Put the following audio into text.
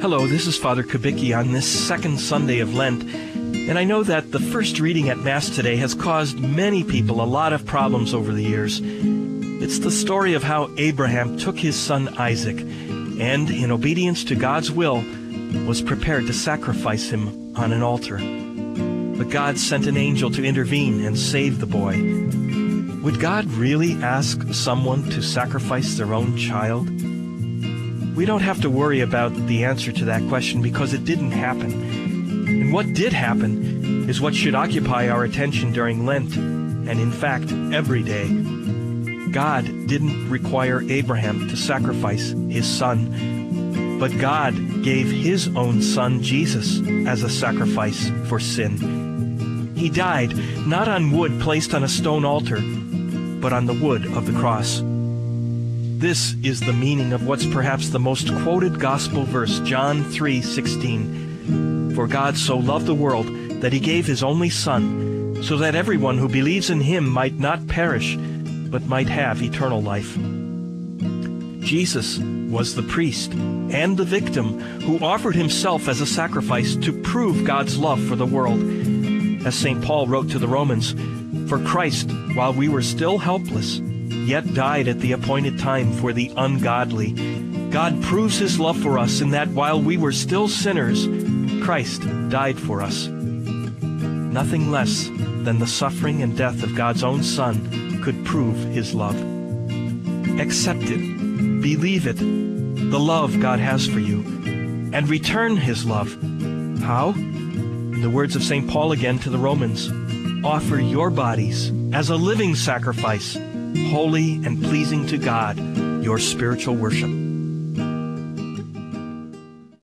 Hello, this is Father Kubicki on this second Sunday of Lent, and I know that the first reading at Mass today has caused many people a lot of problems over the years. It's the story of how Abraham took his son Isaac, and in obedience to God's will, was prepared to sacrifice him on an altar. But God sent an angel to intervene and save the boy. Would God really ask someone to sacrifice their own child? We don't have to worry about the answer to that question because it didn't happen. And what did happen is what should occupy our attention during Lent, and in fact, every day. God didn't require Abraham to sacrifice his son, but God gave his own son, Jesus, as a sacrifice for sin. He died not on wood placed on a stone altar, but on the wood of the cross. This is the meaning of what's perhaps the most quoted gospel verse, John 3:16. For God so loved the world that he gave his only Son, so that everyone who believes in him might not perish, but might have eternal life. Jesus was the priest and the victim who offered himself as a sacrifice to prove God's love for the world. As St. Paul wrote to the Romans, "For Christ, while we were still helpless, yet died at the appointed time for the ungodly." God proves his love for us in that while we were still sinners, Christ died for us. Nothing less than the suffering and death of God's own Son could prove his love. Accept it, believe it, the love God has for you, and return his love. How? In the words of St. Paul again to the Romans, offer your bodies as a living sacrifice, holy and pleasing to God, your spiritual worship.